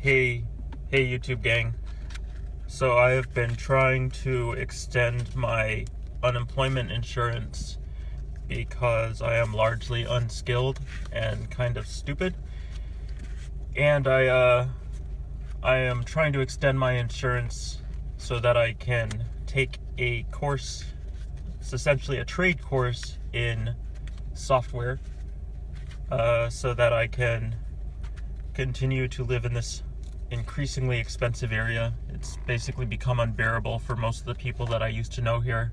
Hey YouTube gang. So I have been trying to extend my unemployment insurance because I am largely unskilled and kind of stupid. And I am trying to extend my insurance so that I can take a course. It's essentially a trade course in software, so that I can continue to live in this increasingly expensive area. It's basically become unbearable for most of the people that I used to know here.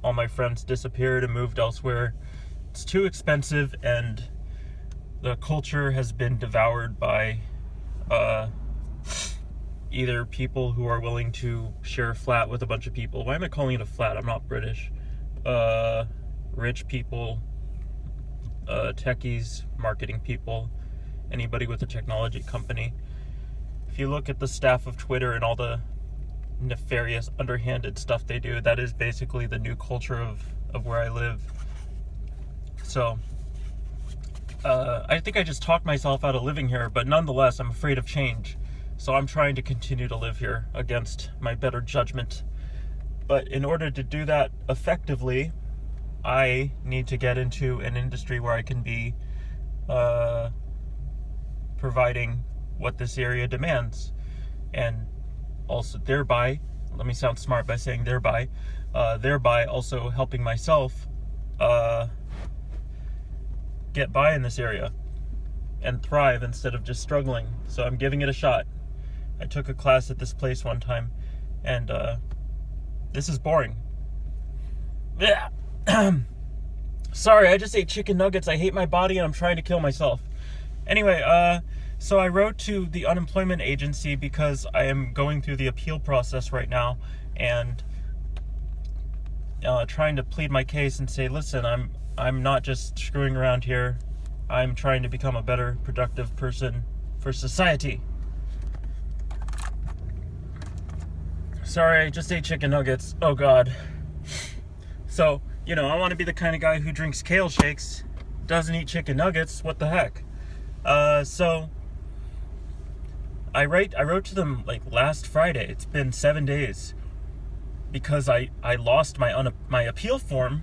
All my friends disappeared and moved elsewhere. It's too expensive, and the culture has been devoured by either people who are willing to share a flat with a bunch of people. Why am I calling it a flat? I'm not British. Rich people, techies, marketing people, anybody with a technology company. If you look at the staff of Twitter and all the nefarious, underhanded stuff they do, that is basically the new culture of where I live. So, I think I just talked myself out of living here, but nonetheless, I'm afraid of change. So I'm trying to continue to live here against my better judgment. But in order to do that effectively, I need to get into an industry where I can be providing what this area demands, and also thereby, let me sound smart by saying thereby also helping myself get by in this area and thrive instead of just struggling. So I'm giving it a shot. I took a class at this place one time, and this is boring. Yeah. Sorry, I just ate chicken nuggets. I hate my body and I'm trying to kill myself. Anyway, so I wrote to the unemployment agency because I am going through the appeal process right now, and trying to plead my case and say, listen, I'm not just screwing around here. I'm trying to become a better, productive person for society. Sorry, I just ate chicken nuggets. Oh God. So, I want to be the kind of guy who drinks kale shakes, doesn't eat chicken nuggets. What the heck? So I wrote to them like last Friday. It's been 7 days because I lost my appeal form,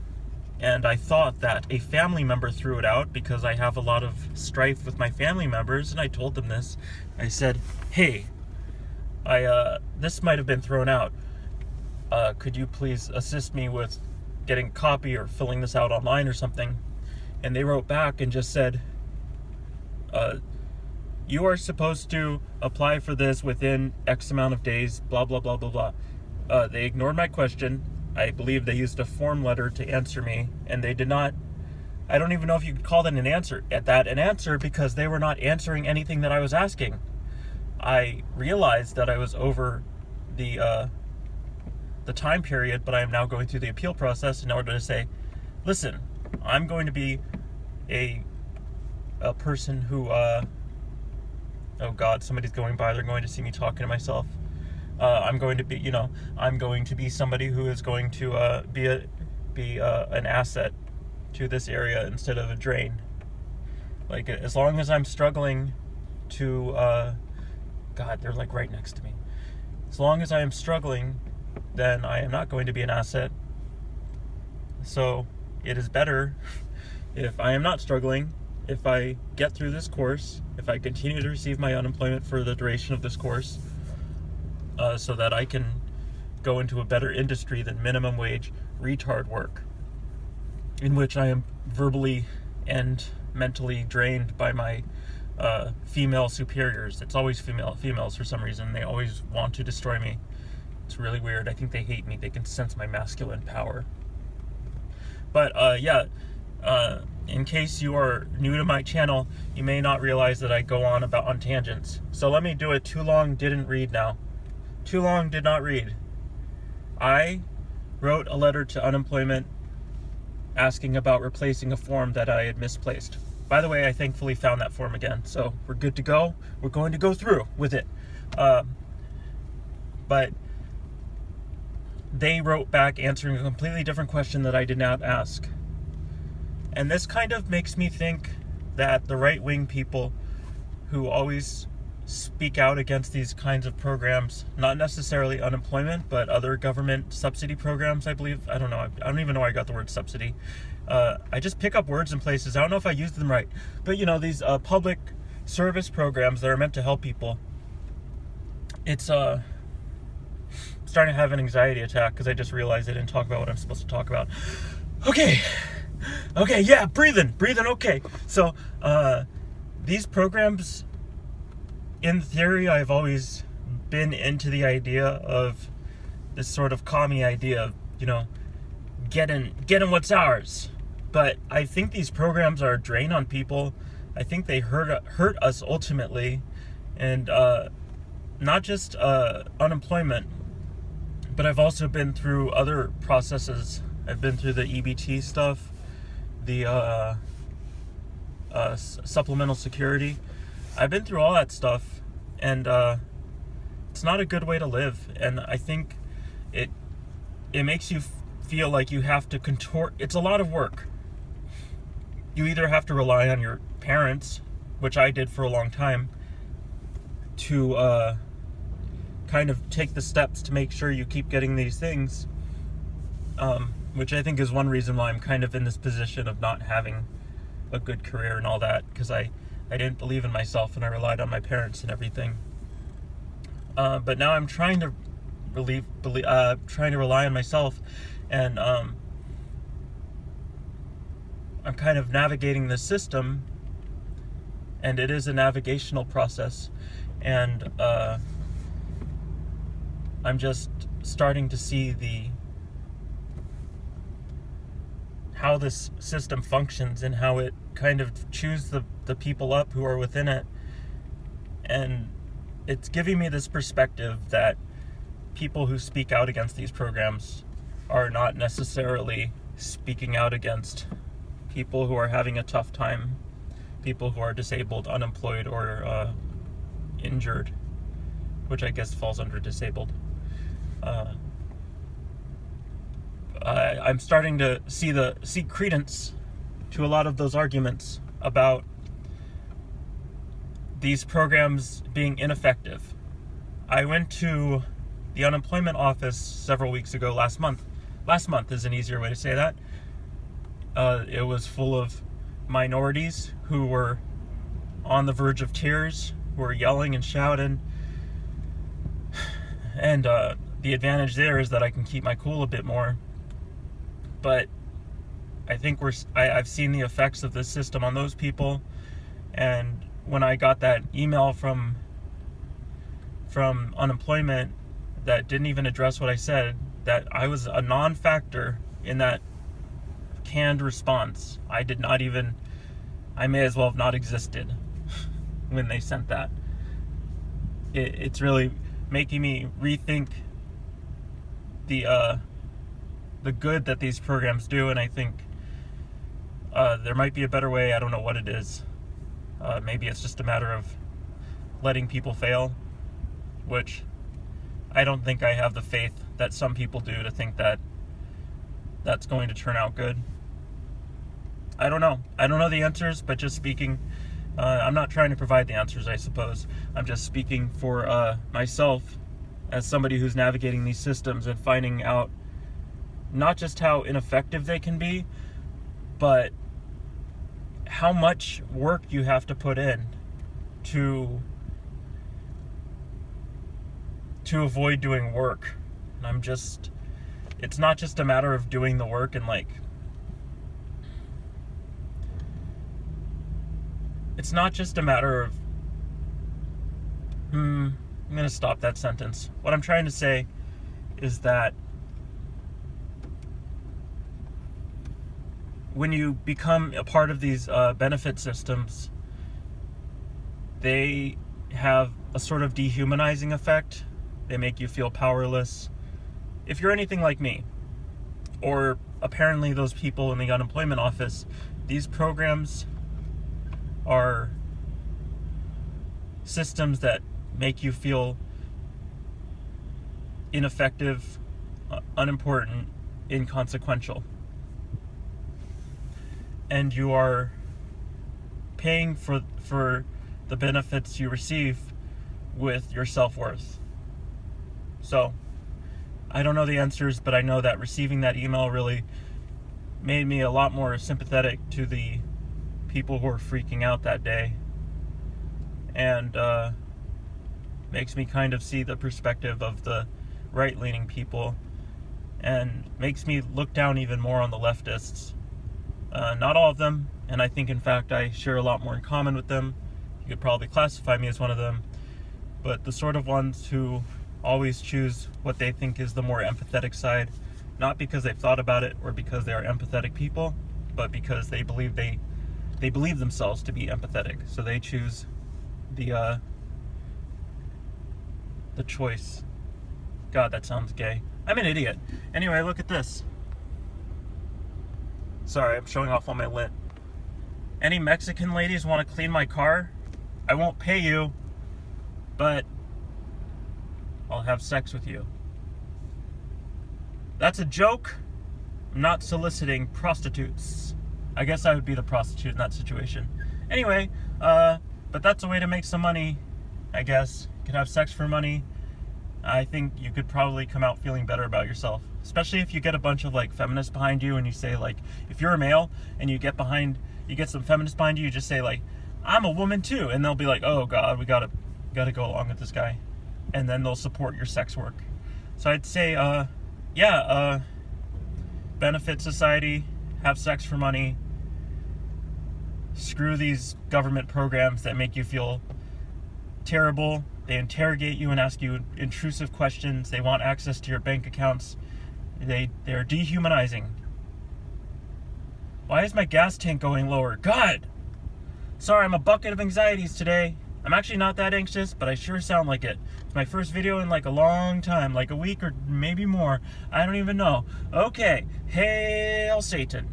and I thought that a family member threw it out because I have a lot of strife with my family members, and I told them this. I said, hey, this might have been thrown out. Could you please assist me with getting a copy or filling this out online or something? And they wrote back and just said, you are supposed to apply for this within X amount of days, blah, blah, blah, blah, blah. They ignored my question. I believe they used a form letter to answer me, and they did not. I don't even know if you could call that an answer because they were not answering anything that I was asking. I realized that I was over the time period, but I am now going through the appeal process in order to say, listen, I'm going to be a person who, oh God, somebody's going by, they're going to see me talking to myself. I'm going to be somebody who is going to be an asset to this area instead of a drain. Like, as long as I'm struggling to, God, they're like right next to me. As long as I am struggling, then I am not going to be an asset. So it is better if I am not struggling, if I get through this course, if I continue to receive my unemployment for the duration of this course, so that I can go into a better industry than minimum wage retard work, in which I am verbally and mentally drained by my female superiors. It's always females for some reason. They always want to destroy me. It's really weird. I think they hate me. They can sense my masculine power. But in case you are new to my channel, you may not realize that I go on tangents. So let me do it. Too long didn't read now. Too long did not read. I wrote a letter to unemployment asking about replacing a form that I had misplaced. By the way, I thankfully found that form again, so we're good to go. We're going to go through with it. But they wrote back answering a completely different question that I did not ask. And this kind of makes me think that the right-wing people who always speak out against these kinds of programs, not necessarily unemployment, but other government subsidy programs, I believe. I don't know. I don't even know where I got the word subsidy. I just pick up words in places. I don't know if I use them right. But, these public service programs that are meant to help people. It's starting to have an anxiety attack because I just realized I didn't talk about what I'm supposed to talk about. Okay, yeah, breathing, okay. So, these programs, in theory, I've always been into the idea of this sort of commie idea of, getting what's ours. But I think these programs are a drain on people. I think they hurt us ultimately. And not just unemployment, but I've also been through other processes. I've been through the EBT stuff, the supplemental security. I've been through all that stuff, and it's not a good way to live. And I think it makes you feel like you have to contort. It's a lot of work. You either have to rely on your parents, which I did for a long time, to kind of take the steps to make sure you keep getting these things, which I think is one reason why I'm kind of in this position of not having a good career and all that, because I didn't believe in myself and I relied on my parents and everything. But now I'm trying to rely on myself, and I'm kind of navigating the system, and it is a navigational process, and I'm just starting to see how this system functions and how it kind of chews the people up who are within it. And it's giving me this perspective that people who speak out against these programs are not necessarily speaking out against people who are having a tough time, people who are disabled, unemployed, or injured, which I guess falls under disabled. I'm starting to see credence to a lot of those arguments about these programs being ineffective. I went to the unemployment office several weeks ago, last month. Last month is an easier way to say that. It was full of minorities who were on the verge of tears, who were yelling and shouting. And the advantage there is that I can keep my cool a bit more. But I think I've seen the effects of this system on those people. And when I got that email from unemployment that didn't even address what I said, that I was a non-factor in that canned response. I may as well have not existed when they sent that. It's really making me rethink the good that these programs do, and I think there might be a better way. I don't know what it is. Maybe it's just a matter of letting people fail, which I don't think I have the faith that some people do to think that that's going to turn out good. I don't know. I don't know the answers, but just speaking, I'm not trying to provide the answers, I suppose. I'm just speaking for myself as somebody who's navigating these systems and finding out not just how ineffective they can be, but how much work you have to put in to avoid doing work. And it's not just a matter of doing the work and it's not just a matter of I'm going to stop that sentence. What I'm trying to say is that when you become a part of these benefit systems, they have a sort of dehumanizing effect. They make you feel powerless. If you're anything like me, or apparently those people in the unemployment office, these programs are systems that make you feel ineffective, unimportant, inconsequential. And you are paying for the benefits you receive with your self-worth. So, I don't know the answers, but I know that receiving that email really made me a lot more sympathetic to the people who were freaking out that day. And makes me kind of see the perspective of the right-leaning people, and makes me look down even more on the leftists. Not all of them, and I think in fact I share a lot more in common with them. You could probably classify me as one of them, but the sort of ones who always choose what they think is the more empathetic side, not because they've thought about it or because they are empathetic people, but because they believe themselves to be empathetic. So they choose the choice. God, that sounds gay. I'm an idiot. Anyway, look at this. Sorry, I'm showing off all my lint. Any Mexican ladies want to clean my car? I won't pay you, but I'll have sex with you. That's a joke. I'm not soliciting prostitutes. I guess I would be the prostitute in that situation. Anyway, but that's a way to make some money, I guess. You could have sex for money. I think you could probably come out feeling better about yourself. Especially if you get a bunch of like feminists behind you and you say like, if you're a male and you get some feminists behind you, you just say like, I'm a woman too. And they'll be like, oh God, we gotta go along with this guy. And then they'll support your sex work. So I'd say, benefit society, have sex for money, screw these government programs that make you feel terrible. They interrogate you and ask you intrusive questions. They want access to your bank accounts. They're dehumanizing. Why is my gas tank going lower? God! Sorry, I'm a bucket of anxieties today. I'm actually not that anxious, but I sure sound like it. It's my first video in like a long time, like a week or maybe more. I don't even know. Okay, hail Satan.